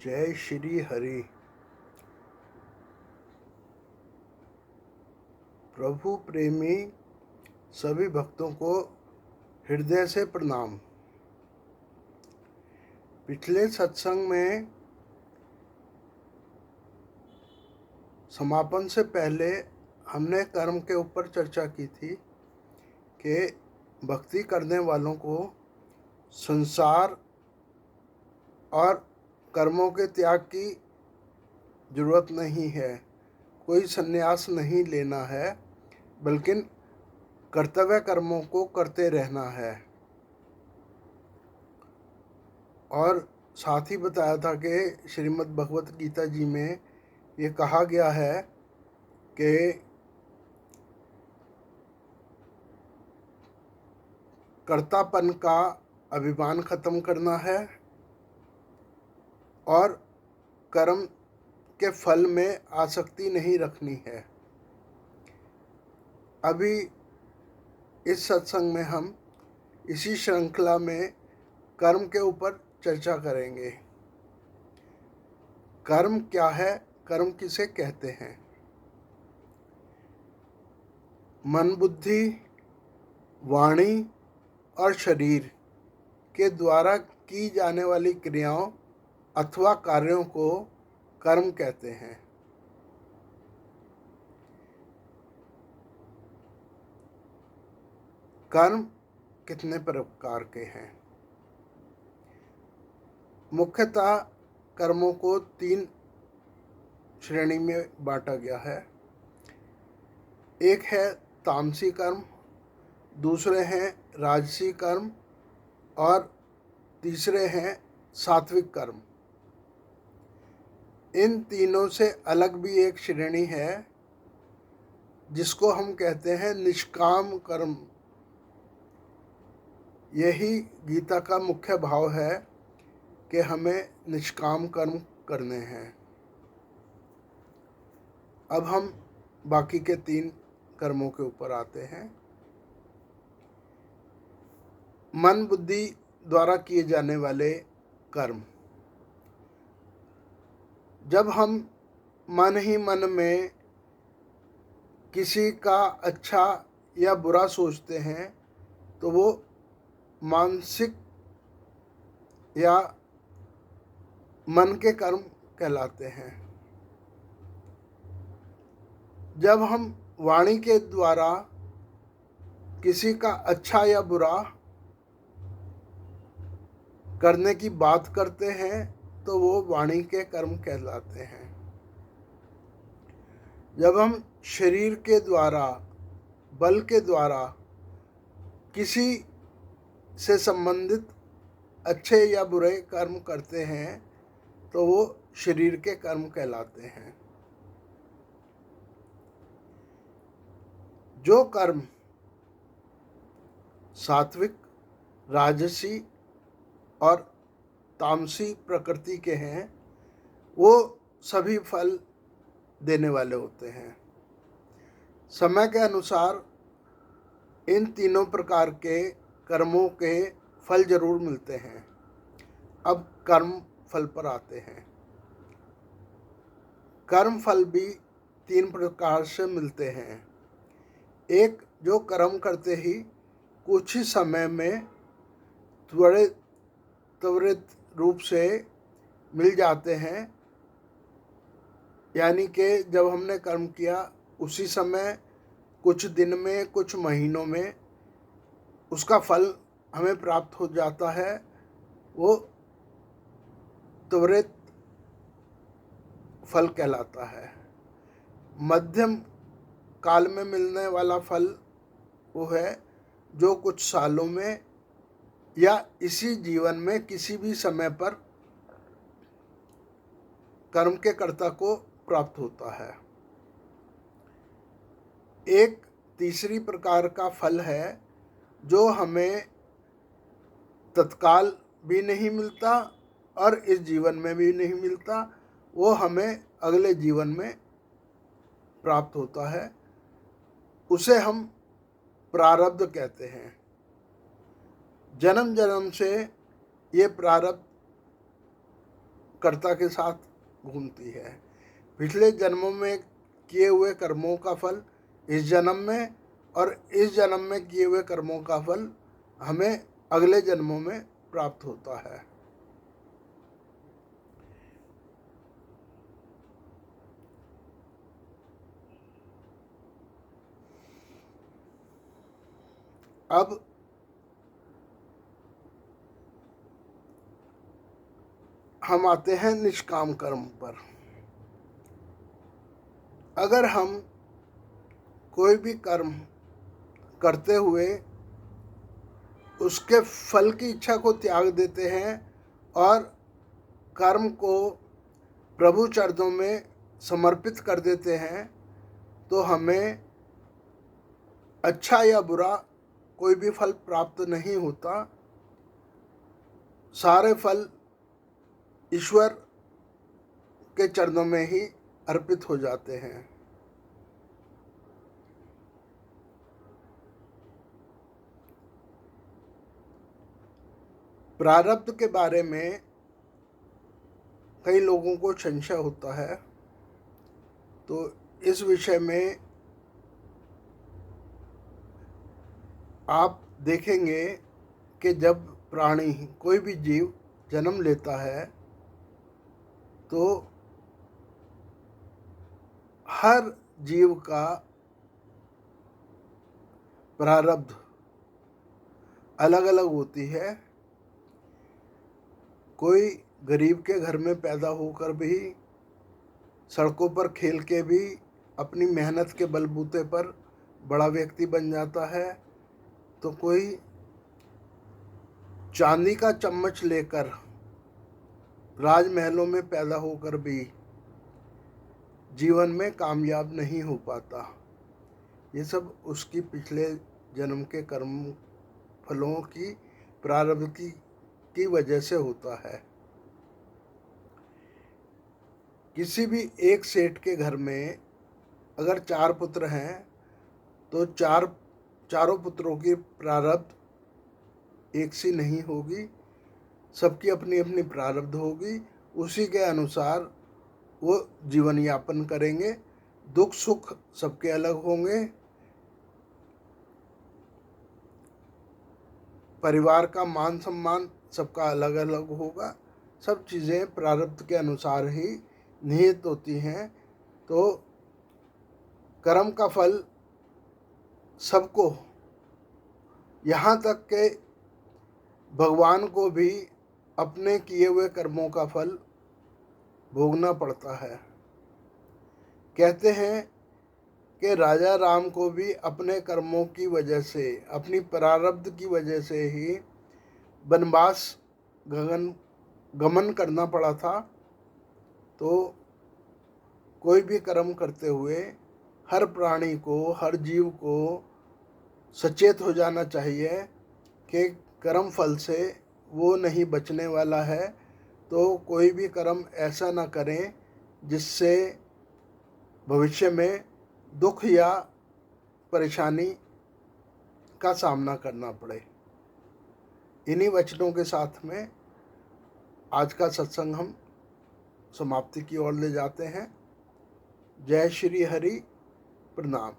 जय श्री हरि। प्रभु प्रेमी सभी भक्तों को हृदय से प्रणाम। पिछले सत्संग में समापन से पहले हमने कर्म के ऊपर चर्चा की थी कि भक्ति करने वालों को संसार और कर्मों के त्याग की जरूरत नहीं है, कोई संन्यास नहीं लेना है, बल्कि कर्तव्य कर्मों को करते रहना है। और साथ ही बताया था कि श्रीमद् भगवत गीता जी में ये कहा गया है कि कर्तापन का अभिमान खत्म करना है और कर्म के फल में आसक्ति नहीं रखनी है। अभी इस सत्संग में हम इसी श्रृंखला में कर्म के ऊपर चर्चा करेंगे। कर्म क्या है, कर्म किसे कहते हैं? मन, बुद्धि, वाणी और शरीर के द्वारा की जाने वाली क्रियाओं अथवा कार्यों को कर्म कहते हैं। कर्म कितने प्रकार के हैं? मुख्यतः कर्मों को 3 श्रेणी में बांटा गया है। एक है तामसी कर्म, दूसरे हैं राजसी कर्म और तीसरे हैं सात्विक कर्म। इन तीनों से अलग भी एक श्रेणी है जिसको हम कहते हैं निष्काम कर्म। यही गीता का मुख्य भाव है कि हमें निष्काम कर्म करने हैं। अब हम बाकी के 3 कर्मों के ऊपर आते हैं। मन बुद्धि द्वारा किए जाने वाले कर्म। जब हम मन ही मन में किसी का अच्छा या बुरा सोचते हैं तो वो मानसिक या मन के कर्म कहलाते हैं। जब हम वाणी के द्वारा किसी का अच्छा या बुरा करने की बात करते हैं तो वो वाणी के कर्म कहलाते हैं। जब हम शरीर के द्वारा, बल के द्वारा किसी से संबंधित अच्छे या बुरे कर्म करते हैं तो वो शरीर के कर्म कहलाते हैं। जो कर्म सात्विक, राजसी और तामसी प्रकृति के हैं वो सभी फल देने वाले होते हैं। समय के अनुसार इन तीनों प्रकार के कर्मों के फल जरूर मिलते हैं। अब कर्म फल पर आते हैं। कर्म फल भी 3 प्रकार से मिलते हैं। एक, जो कर्म करते ही कुछ ही समय में त्वरित रूप से मिल जाते हैं, यानी कि जब हमने कर्म किया उसी समय, कुछ दिन में, कुछ महीनों में उसका फल हमें प्राप्त हो जाता है। वो त्वरित फल कहलाता है। मध्यम काल में मिलने वाला फल वो है जो कुछ सालों में या इसी जीवन में किसी भी समय पर कर्म के कर्ता को प्राप्त होता है। एक तीसरी प्रकार का फल है जो हमें तत्काल भी नहीं मिलता और इस जीवन में भी नहीं मिलता, वो हमें अगले जीवन में प्राप्त होता है। उसे हम प्रारब्ध कहते हैं। जन्म जन्म से ये प्रारब्ध कर्ता के साथ घूमती है। पिछले जन्मों में किए हुए कर्मों का फल इस जन्म में, और इस जन्म में किए हुए कर्मों का फल हमें अगले जन्मों में प्राप्त होता है। अब हम आते हैं निष्काम कर्म पर। अगर हम कोई भी कर्म करते हुए उसके फल की इच्छा को त्याग देते हैं और कर्म को प्रभु चरणों में समर्पित कर देते हैं, तो हमें अच्छा या बुरा कोई भी फल प्राप्त नहीं होता। सारे फल ईश्वर के चरणों में ही अर्पित हो जाते हैं। प्रारब्ध के बारे में कई लोगों को संशय होता है, तो इस विषय में आप देखेंगे कि जब प्राणी, कोई भी जीव जन्म लेता है तो हर जीव का प्रारब्ध अलग अलग होती है। कोई गरीब के घर में पैदा होकर भी, सड़कों पर खेल के भी अपनी मेहनत के बलबूते पर बड़ा व्यक्ति बन जाता है, तो कोई चांदी का चम्मच लेकर राजमहलों में पैदा होकर भी जीवन में कामयाब नहीं हो पाता। ये सब उसकी पिछले जन्म के कर्म फलों की प्रारब्ध की वजह से होता है। किसी भी एक सेठ के घर में अगर 4 पुत्र हैं तो चारों पुत्रों की प्रारब्ध एक सी नहीं होगी, सबकी अपनी अपनी प्रारब्ध होगी। उसी के अनुसार वो जीवन यापन करेंगे। दुख सुख सबके अलग होंगे, परिवार का मान सम्मान सबका अलग अलग होगा। सब चीज़ें प्रारब्ध के अनुसार ही निहित होती हैं। तो कर्म का फल सबको, यहाँ तक के भगवान को भी अपने किए हुए कर्मों का फल भोगना पड़ता है। कहते हैं कि राजा राम को भी अपने कर्मों की वजह से, अपनी प्रारब्ध की वजह से ही वनवास गमन करना पड़ा था। तो कोई भी कर्म करते हुए हर प्राणी को, हर जीव को सचेत हो जाना चाहिए कि कर्म फल से वो नहीं बचने वाला है। तो कोई भी कर्म ऐसा ना करें जिससे भविष्य में दुख या परेशानी का सामना करना पड़े। इन्हीं वचनों के साथ में आज का सत्संग हम समाप्ति की ओर ले जाते हैं। जय श्री हरि, प्रणाम।